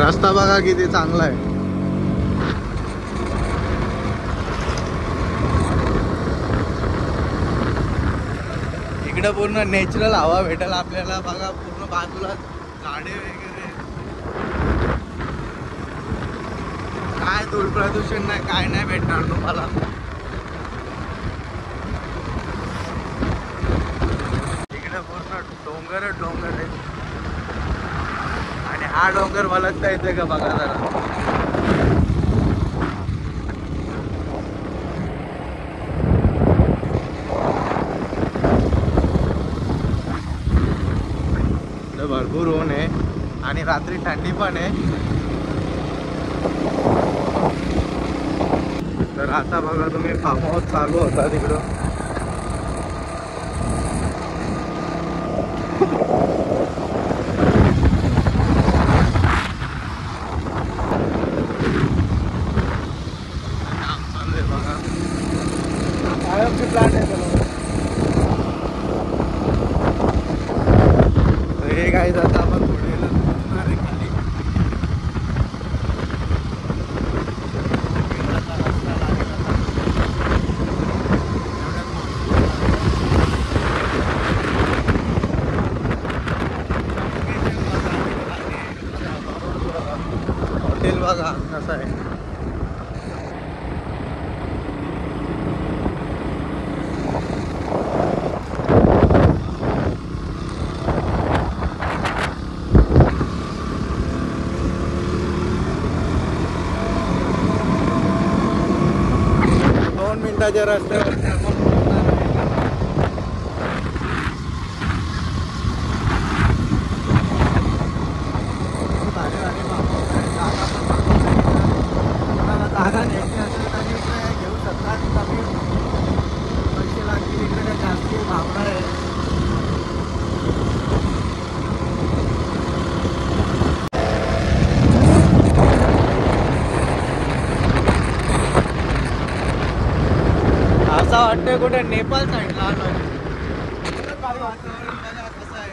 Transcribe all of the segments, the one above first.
रस्ता बघा किती चांगला आहे. इकडे पूर्ण नॅचरल हवा भेटेल आपल्याला बघा. पूर्ण बाजूला झाडे वगैरे, काय धूळ प्रदूषण नाही, काय नाही भेटणार तुम्हाला. इकडे पूर्ण डोंगर डोंगर आहे. आणि हा डोंगर वळखता येते का बघा जरा. भरपूर ऊन आहे आणि रात्री थंडी पण आहे. तर आता बघा तुम्ही फार्म हाऊस चालू होता तिकडं. बघा प्लांट आहे. हे काय जातं आपण पुढे खाली. हॉटेल बघा कसं आहे. मिनिटाच्या रस्त्यावरती आपण जागा न्यायची असेल तर घेऊ शकतात. कमी पैसे लागतील. इकडे जास्त भावणार आहे. असं वाटतंय कुठे नेपाळ साईडला आलोय. वातावरण बघा कसं आहे.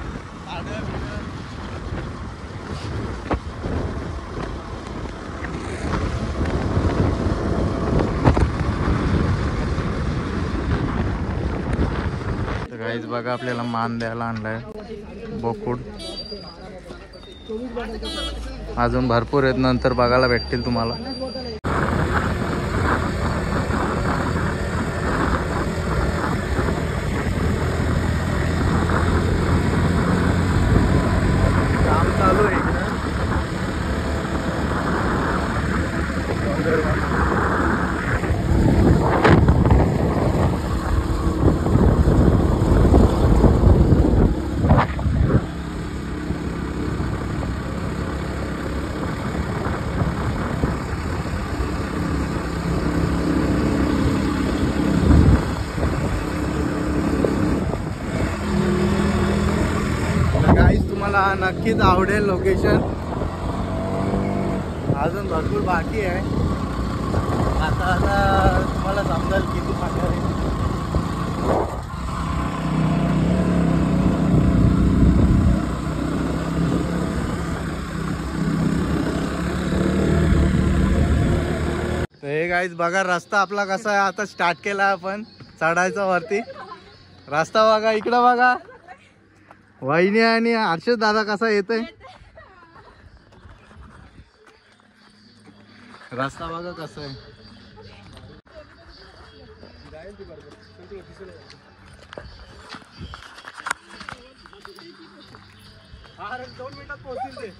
गाईज बघा आपल्याला मान द्यायला आणलाय बोकुड. अजून भरपूर आहेत, नंतर बघायला भेटतील तुम्हाला. काम चालू आहे. तुम्हाला नक्कीच आवडेल लोकेशन. अजून भरपूर बाकी आहे. आता तुम्हाला समजेल किती फाट्या आहे. हे गाईज बघा रस्ता आपला कसा आहे. आता स्टार्ट केला आपण चढायचा वरती. रस्ता बघा, इकडं बघा वहिनी आणि हर्षद दादा कसा येतोय. रस्ता बघा कसा आहे. हा 2 मिनिटात पोहोचतील ते.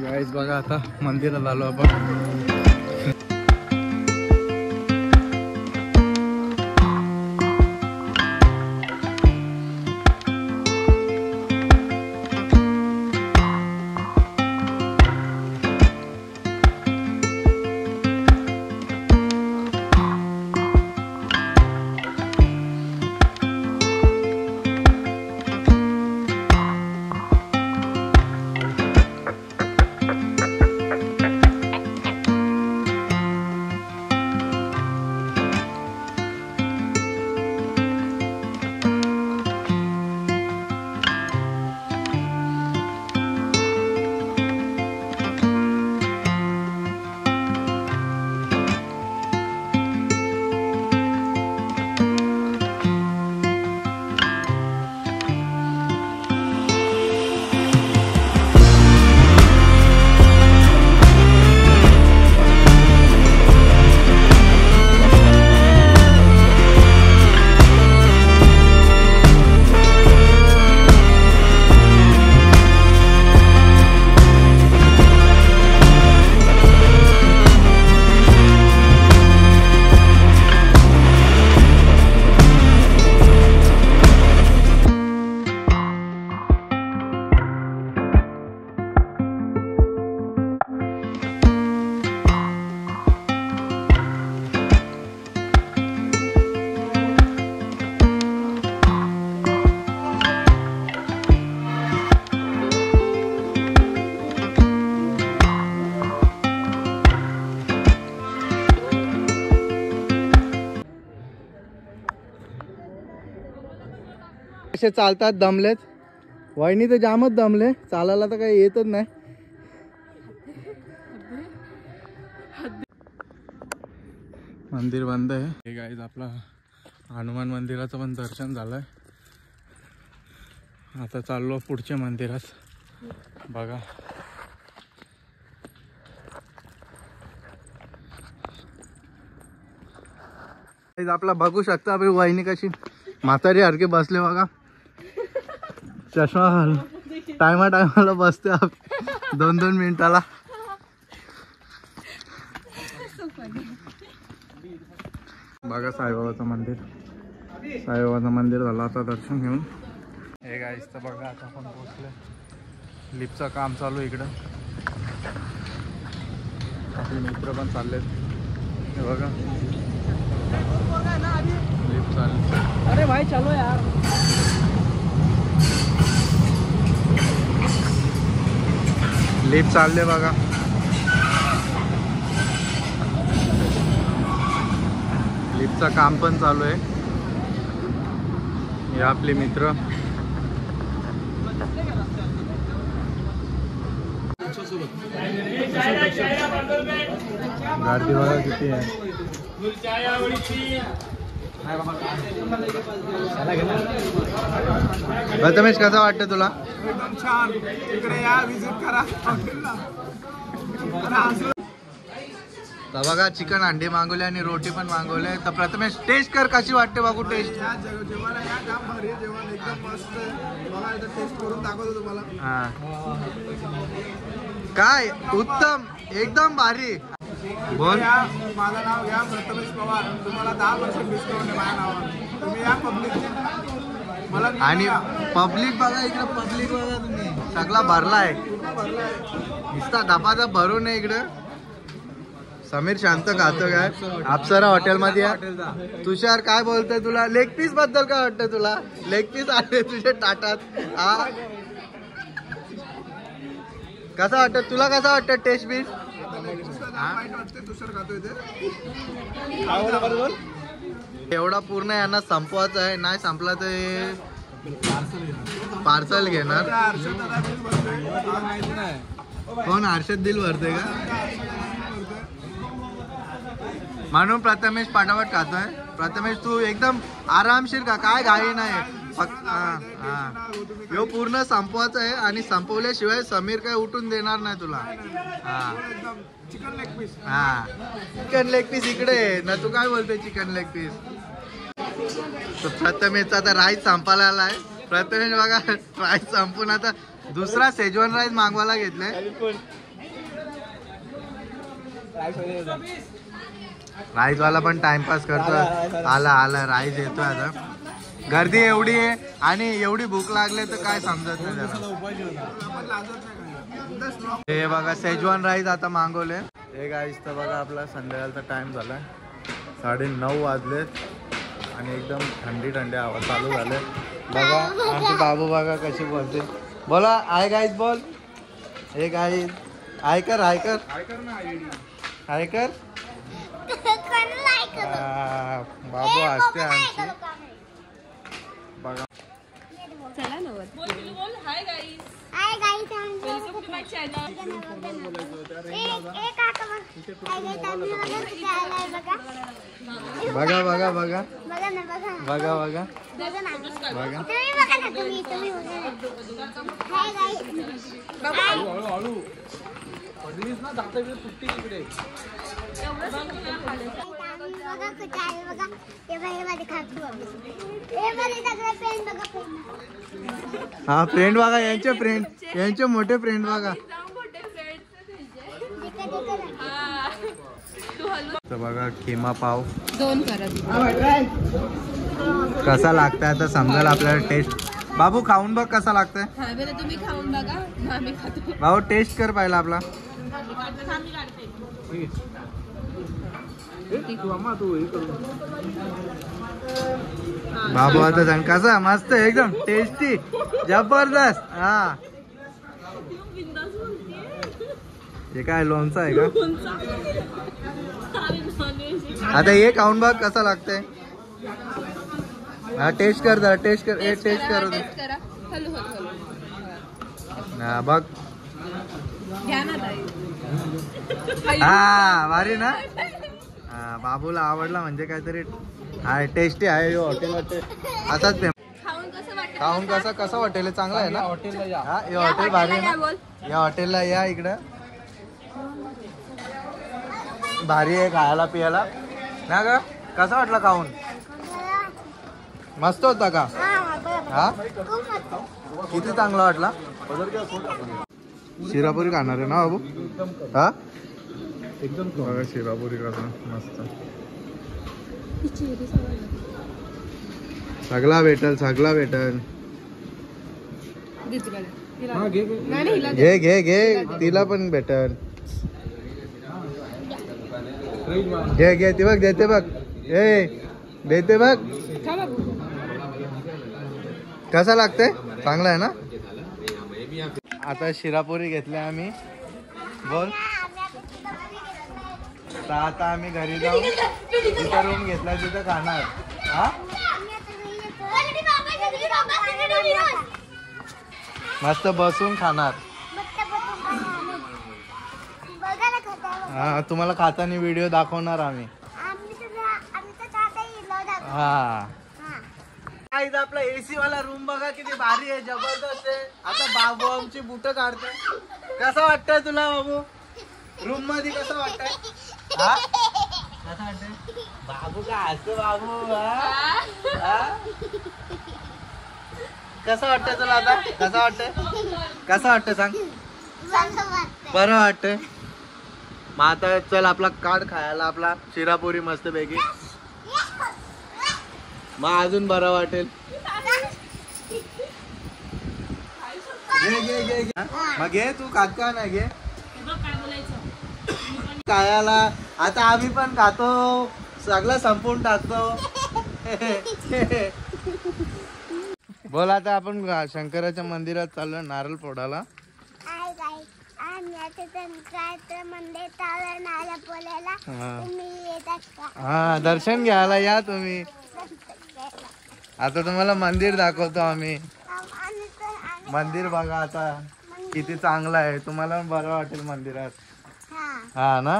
गाईज बघा आता मंदिरात आलो आपण. असे चालतात दमलेत. वहिनी तर जामच दमले, चालायला तर काही येतच नाही. मंदिर बंद आहे. हे गाईज आपला हनुमान मंदिराचं पण दर्शन झालंय. आता चाललो पुढच्या मंदिरात. बघा आपला बघू शकता आपली वहिनी कशी म्हातारी सारखे बसले बघा. चष्मा टायमाला बसते 2-2 मिनिटाला. बघा साईबाबाचं मंदिर. साईबाबाचं मंदिर झालं आता दर्शन घेऊन. हे गाईस तर बघा आता आपण पोहोचले. लिफ्टचं काम चालू आहे इकडं. आपले मित्र पण चाललेत. हे बघा लिफ्ट चालली. अरे भाई चलो यार. लिफ्ट चालले बघा. लिफ्टचं काम पण चालू आहे. हे आपले मित्र. गर्दी बघा किती आहे. प्रथमेश कसं वाटतं तुला? एकदम छान. इकडे या, विजिट करा. तर बघा चिकन अंडे मागवले आणि रोटी पण मागवले. तर प्रथमेश टेस्ट कर, कशी वाटते बाबू टेस्ट? जेवण या काम भारी जेवण एकदम मस्त. मला इथं टेस्ट करून दाखवतो तुम्हाला. हा काय उत्तम एकदम भारी. बोल. माझं नाव घ्या प्रथमेश पवार. तुम्हाला 10% डिस्काउंट आहे माझ्या नावावर. तुम्ही या पब्लिक मला. आणि पब्लिक बघा इकडं. पब्लिक बघा तुम्ही सगळा भरलाय. नुसता धपाधप भरून आहे इकडं. समीर शांत खातो काय अप्सरा हॉटेलमध्ये आहे. तुषार काय बोलतोय तुला? लेग पीस बद्दल काय वाटतं तुला? लेग पीस आले तुझ्या ताटात. हा कसा वाटत तुला? कसा वाटत टेस्ट पीस? एवढा पूर्ण यांना संपवायचा आहे. नाही संपला तर पार्सल घेणार. कोण हर्षद दिल भरते का? म्हणून प्रथमेश पाठावट खातोय. प्रथमेश तू एकदम आरामशीर का, काय घाई नाही फक्त. यो पूर्ण संपवायचं आहे आणि संपवल्याशिवाय समीर काय उठून देणार नाही तुला. Chicken leg piece. हा चिकन लेग पीस इकडे ना. तू काय बोलतोय चिकन लेग पीस? तर प्रथमेशचा आता राईस संपायला आलाय. प्रथमेश बघा राईस संपून आता दुसरा शेजवान राईस मागवायला घेतलाय. राईस वाला पण टाइमपास करतोय. आला राईस येतोय आता. गर्दी एवढी आहे आणि एवढी भूक लागले तर काय समजत नाही त्याला. हे बघा शेजवान राईस आता मागवले. हे गाईस तर बघा आपला संध्याकाळचा टाइम झालाय. 9:30 वाजलेत आणि एकदम थंडी हवा चालू झाले. बघा आमचे बाबू बघा कशी बोलते. बोला आय गाईस बोल. हे गाईस आयकर बाबू असते आमची. बघा चला ना वर. बोल hi guys. Hi guys. Welcome to my channel. बघा बघा बघा बघा बघा हा फ्रेंड बघा. यांचे मोठे फ्रेंड बघा. तर बघा खिमा पाव 2 करा. कसा लागतंय आता समजायला आपल्याला. टेस्ट बाबू खाऊन बघ कसा लागतंय. हा बरं तुम्ही खाऊन बघा. आम्ही खातो. बाबू टेस्ट कर पाहिला आपला. बाबू आता सांग कसा. मस्त एकदम टेस्टी जबरदस्त. हा हे काय लोणचं आहे का? आता हे खाऊन बघ कसा लागतंय. हा टेस्ट कर जरा, टेस्ट कर, टेस्ट कर टेस्ट करा. Hello hello hello. हा बघ. घ्या ना ताई. हा भारी ना. हा बाबूला आवडला म्हणजे काहीतरी टेस्टी आहे हॉटेल वाटते असाच फेमस. खाऊन कसं वाटतं? खाऊन कसं वाटेल चांगलं आहे ना. हॉटेलला या. हा हे हॉटेल भारी आहे काय ना. बोल? या हॉटेलला या इकडं भारी आहे खायला पियाला ना ग. कसा वाटला खाऊन? मस्त होता का? हा किती चांगला वाटला. शिरापुरी खाणार आहे ना बाबू. हा एकदम बघा शिरापुरी कसं मस्त. सगळा भेटल सगळा भेटल. हा घे घे घे घे तिला पण भेटल. घे घे ती बघ देते बघ. ए देते बघ. कसा लागतंय? चांगला आहे ना. आता शिरापुरी घेतले आम्ही. बोल. तर आता आम्ही घरी जाऊ. तिथं रूम घेतला तिथं खाणार. हा मस्त बसून खाणार. हा तुम्हाला खाताना व्हिडिओ दाखवणार आम्ही. हा गाईज आपला एसी वाला रूम बघा किती भारी आहे, जबरदस्त आहे. आता बाबू आमची बुट काढते. कसं वाटतंय तुला बाबू रूम मध्ये? कसं वाटतंय? हा कसं वाटतंय बाबू? काय असं बाबू? कसं वाटतंय तुला आता? कसं वाटतंय? कसं वाटतंय सांग. बरं वाटतंय. मग आता चल आपला कार्ड खायला आपला शिरापुरी मस्त पैकी. मग अजून बरं वाटेल. घे घे घे घे. मग घे तू खात का नाही? घे खायला. आता आम्ही पण खातो सगळं संपवून टाकतो. बोल. आता आपण शंकराच्या मंदिरात चाललो नारळ फोडायला. हा दर्शन घ्यायला या तुम्ही. आता तुम्हाला मंदिर दाखवतो आम्ही. मंदिर बघा आता किती चांगलं आहे. तुम्हाला पण बरं वाटेल मंदिरात. हा ना.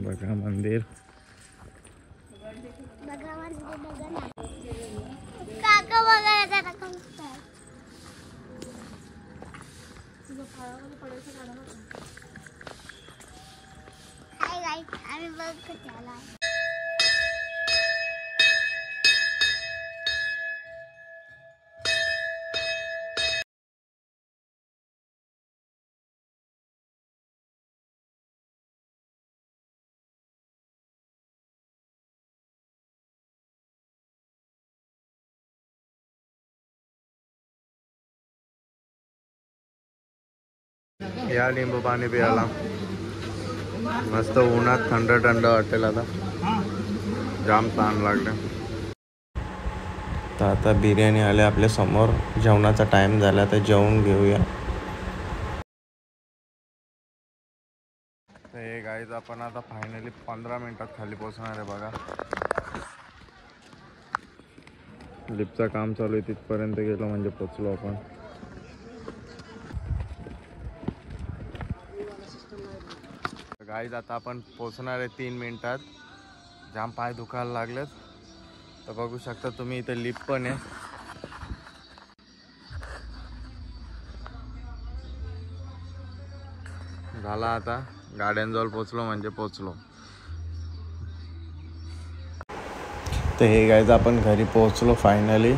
बघा मंदिर. या लिंबू पाणी प्यायला मस्त उन्हात थंड थंड वाटेल. आता जाम ताण लागले. तर आता बिर्याणी आले आपल्या समोर. जेवणाचा टाइम झाला तर जेवून घेऊया. तर हे गाईज आपण आता फायनली 15 मिनिटात खाली पोहोचणार आहे. बघा लिफ्टचं काम चालू आहे. तिथपर्यंत गेलो म्हणजे पोचलो आपण. गाईज आता आपण पोचणार आहे 3 मिनिटात. जाम पाय दुखायला लागलेत. तर बघू शकता तुम्ही इथे लिफ्ट पण आहे. झाला आता गाड्यांजवळ पोचलो म्हणजे पोचलो. तर हे गाईज आपण घरी पोहोचलो फायनली.